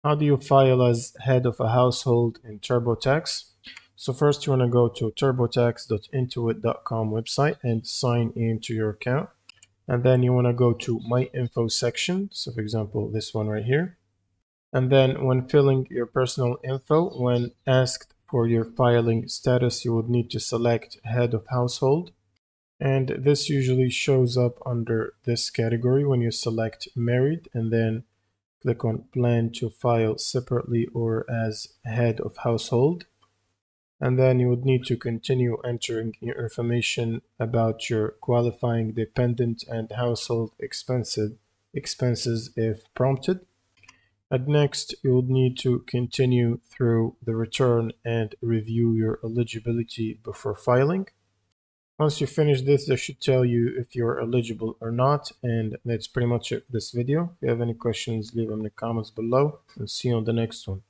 How do you file as head of a household in TurboTax? So first you want to go to turbotax.intuit.com website and sign into your account. And then you want to go to My Info section. So for example, this one right here. And then when filling your personal info, when asked for your filing status, you would need to select head of household. And this usually shows up under this category when you select married and then click on plan to file separately or as head of household. And then you would need to continue entering your information about your qualifying dependent and household expenses if prompted. And next, you would need to continue through the return and review your eligibility before filing. Once you finish this, they should tell you if you're eligible or not. And that's pretty much it for this video. If you have any questions, leave them in the comments below and see you on the next one.